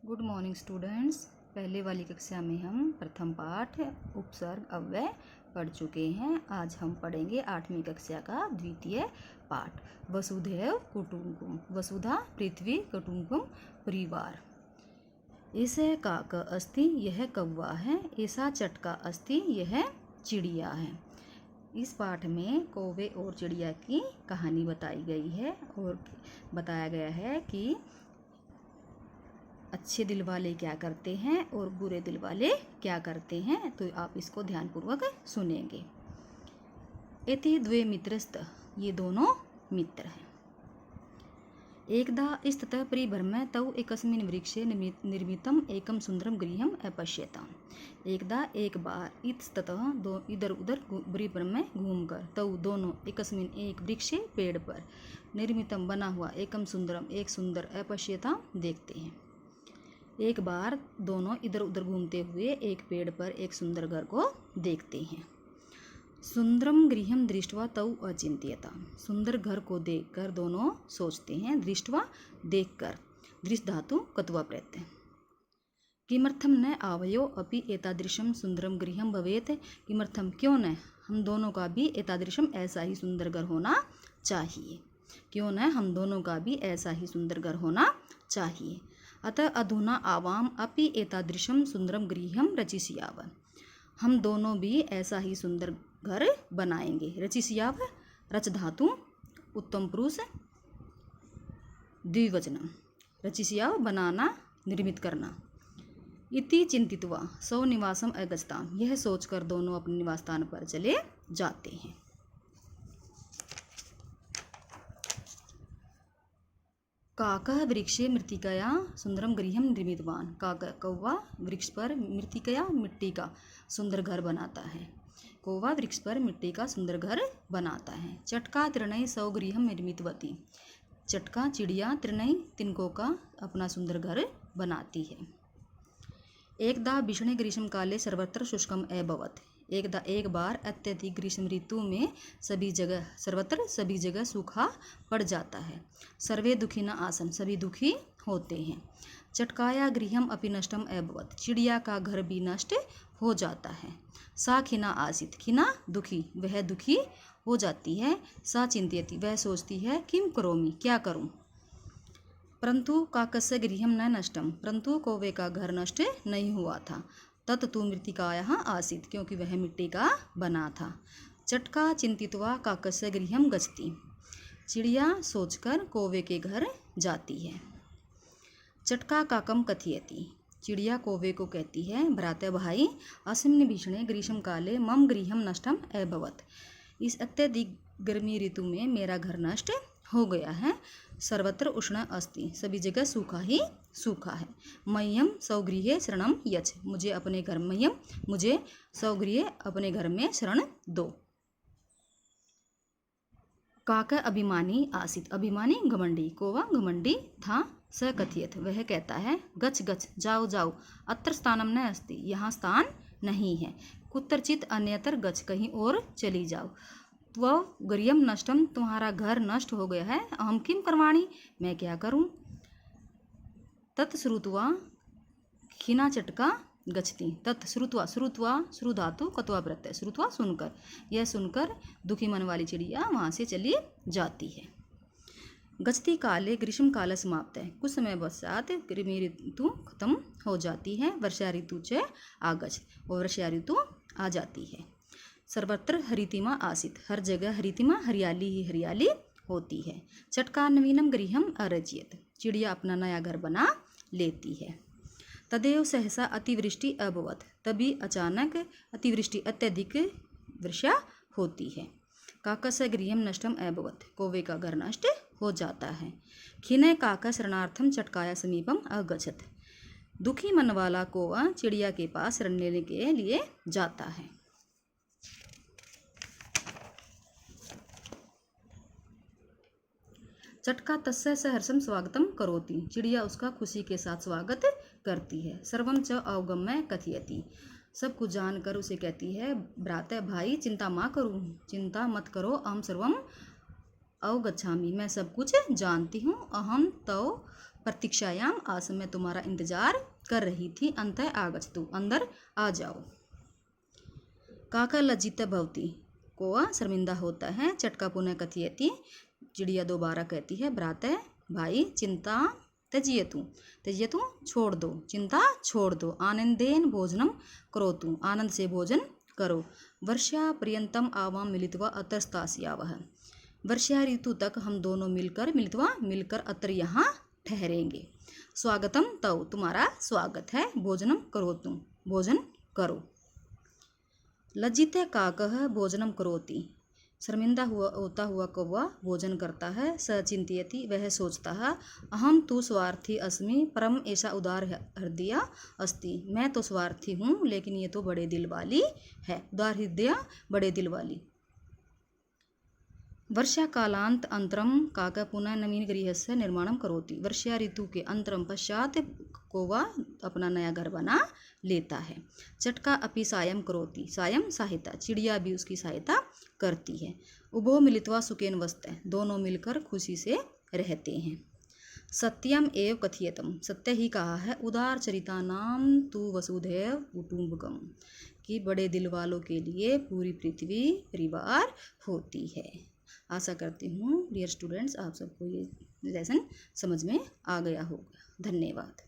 Good morning students. पहले वाली कक्षा में हम प्रथम पाठ उपसर्ग अव्यय पढ़ चुके हैं। आज हम पढ़ेंगे 8वीं कक्षा का द्वितीय पाठ वसुधैव कुटुम्बकम। वसुधा पृथ्वी, कुटुम्बकम परिवार। ऐसे काक अस्ति, यह कौवा है। ऐसा चटका अस्ति, यह चिड़िया है। इस पाठ में कौवे और चिड़िया की कहानी बताई गई है और बताया गया है कि अच्छे दिल वाले क्या करते हैं और बुरे दिल वाले क्या करते हैं। तो आप इसको ध्यानपूर्वक सुनेंगे। एते द्वे मित्रस्त, ये दोनों मित्र हैं। एकदा इस्ततः परिभ्रम्य तौ एकस्मिन् वृक्षे निर्मितम् एकं सुंदरं गृहम् अपश्यताम्। एकदा एक बार इतस्ततः दो इधर उधर परिभ्रम्य घूमकर तौ दोनों एकस्मिन् एक वृक्षे पेड़ पर निर्मितम बना हुआ एकम सुंदरम एक सुंदर अपश्यताम् देखते हैं। एक बार दोनों इधर उधर घूमते हुए एक पेड़ पर एक सुंदर घर को देखते हैं। सुंदरम गृहम दृष्ट्वा तौ अचिंत्यता, सुंदर घर को देखकर दोनों सोचते हैं। दृष्ट्वा देखकर, दृष्ट धातु कत्वा प्रत्यय। किमर्थम न आवयो अपि एतादृशम सुंदरम गृहम भवेत, किमर्थम क्यों न हम दोनों का भी एतादृशम ऐसा ही सुंदर घर होना चाहिए। क्यों न हम दोनों का भी ऐसा ही सुंदर घर होना चाहिए। अतः अधुना आवाम अपि एतादृशम सुंदरम गृहम रचिष्याव, हम दोनों भी ऐसा ही सुंदर घर बनाएंगे। रचिष्याव रच धातु उत्तम पुरुष द्विवचनम। रचिष्याव बनाना, निर्मित करना। इति चिंतित्वा सौ निवासम अगच्छताम, यह सोचकर दोनों अपने निवास स्थान पर चले जाते हैं। काकः वृक्षे मृत्तिकया सुंदरम गृहम निर्मितवान, कौवा वृक्ष पर मृत्तिकया मिट्टी का सुंदर घर बनाता है। कौवा वृक्ष पर मिट्टी का सुंदर घर बनाता है। चटका त्रिणय सौ गृहम निर्मितवती, चटका चिड़िया त्रिणय तिनकों का अपना सुंदर घर बनाती है। एकदा भीषणे ग्रीष्म काले सर्वत्र शुष्कम अभवत्, एक बार अत्यधिक ग्रीष्म ऋतु में सभी जगह सर्वत्र सभी जगह सूखा पड़ जाता है। सर्वे दुखी न आसन, सभी दुखी होते हैं। चटकाया गृहम अपि नष्टम अभवत्, चिड़िया का घर भी नष्ट हो जाता है। सा खिना आसित, खिना दुखी, वह दुखी हो जाती है। सा चिंत्यति, वह सोचती है किम करोमि, क्या करूं। परंतु काकस्य गृहम न नष्टम, परंतु कौवे का घर नष्ट नहीं हुआ था। तत् तु मृत्तिकायाः आसीत्, क्योंकि वह मिट्टी का बना था। चटका चिंतित्वा काकस्य गृहम गच्छति, चिड़िया सोचकर कौवे के घर जाती है। चटका काकम कथयति, चिड़िया कौवे को कहती है, भ्राता भाई अस्मिन् भीषणे ग्रीष्म काले मम गृहम नष्टम अभवत्, इस अत्यधिक गर्मी ऋतु में मेरा घर नष्ट हो गया है। सर्वत्र उष्ण अस्ति, सभी जगह सूखा ही सूखा है। मह्यम स्वगृहे शरणम यच्छ, मुझे अपने घर मह्यम मुझे स्वगृहे अपने घर में शरण दो। काका अभिमानी आसित, अभिमानी घमंडी, कौवा घमंडी था। स कथियत, वह कहता है, गच्छ गच्छ जाओ जाओ, अत्र स्थानम न अस्ति, यहाँ स्थान नहीं है। कुत्रचित अन्यत्र गच्छ, कहीं और चली जाओ। त्व गृहम नष्टम, तुम्हारा घर नष्ट हो गया है। अहम किम करवाणी, मैं क्या करूं। तत्श्रुत्वा खिना चटका गच्छति, तत्श्रुत्वा श्रुत्वा श्रु धातु कत्वा प्रत्यय, श्रुत्वा सुनकर, यह सुनकर दुखी मन वाली चिड़िया वहाँ से चली जाती है। गच्छति काले ग्रीष्म काल समाप्त है, कुछ समय पश्चात गर्मी ऋतु खत्म हो जाती है। वर्षा ऋतु च आगच्छ, और वर्षा ऋतु आ जाती है। सर्वत्र हरितिमा आसित, हर जगह हरितिमा हरियाली ही हरियाली होती है। चटका नवीनम गृहम अरचयत, चिड़िया अपना नया घर बना लेती है। तदेव सहसा अतिवृष्टि अभवत्, तभी अचानक अतिवृष्टि अत्यधिक वर्षा होती है। काकस्य गृहम नष्टम अभवत्, कौवे का घर नष्ट हो जाता है। खिने काका शरणार्थम चटकाया समीपम अगच्छत्, दुखी मन वाला कौवा चिड़िया के पास शरण लेने के लिए जाता है। चटका तस्य सहर्षम स्वागतम करोति, चिड़िया उसका खुशी के साथ स्वागत करती है। सर्वम च अवगम्य कथयति, सब कुछ जानकर उसे कहती है, भ्राता भाई चिंता मत करो, अहम सर्वम अवगच्छामि, मैं सब कुछ जानती हूँ। अहम तो प्रतीक्षायाम आसम, मैं तुम्हारा इंतजार कर रही थी। अंतः आगच्छतु, अंदर आ जाओ। काका लज्जित भवति, कौवा शर्मिंदा होता है। चटका पुनः कथयति, चिड़िया दोबारा कहती है। भ्रातः, भाई, चिंता त्यज्यतु, त्यज्यतु छोड़ दो, चिंता छोड़ दो। आनंदेन भोजनम करोतु, आनंद से भोजन करो। वर्षा पर्यंतम आवाम मिलित्वा अत्र स्थास्यावः, वर्षा ऋतु तक हम दोनों मिलकर अत्र यहाँ ठहरेंगे। स्वागतम तव, तुम्हारा स्वागत है। भोजनम करोतु, भोजन करो। लज्जित काकः भोजनम करोति, शर्मिंदा होता हुआ कौवा भोजन करता है। स चिंतयति, वह सोचता है। अहम तु स्वार्थी अस्मि परम ऐसा उदार हृदय अस्ति, मैं तो स्वार्थी हूँ लेकिन ये तो बड़े दिल वाली है। उदार हृदय, बड़े दिल वाली। वर्षा कालांत अंतरम काका पुनः नवीन गृहस्य निर्माणम करोति, वर्षा ऋतु के अंतरम पश्चात कौवा अपना नया घर बना लेता है। चटका अपि सायं करोति, सायं सहायता, चिड़िया भी उसकी सहायता करती है। उभो मिलित्वा सुखेन वसते, दोनों मिलकर खुशी से रहते हैं। सत्यम एव कथयतम, सत्य ही कहा है। उदार चरिता नाम तु वसुधैव कुटुंबकम, कि बड़े दिल वालों के लिए पूरी पृथ्वी परिवार होती है। आशा करती हूँ डियर स्टूडेंट्स आप सबको ये लेसन समझ में आ गया होगा। धन्यवाद।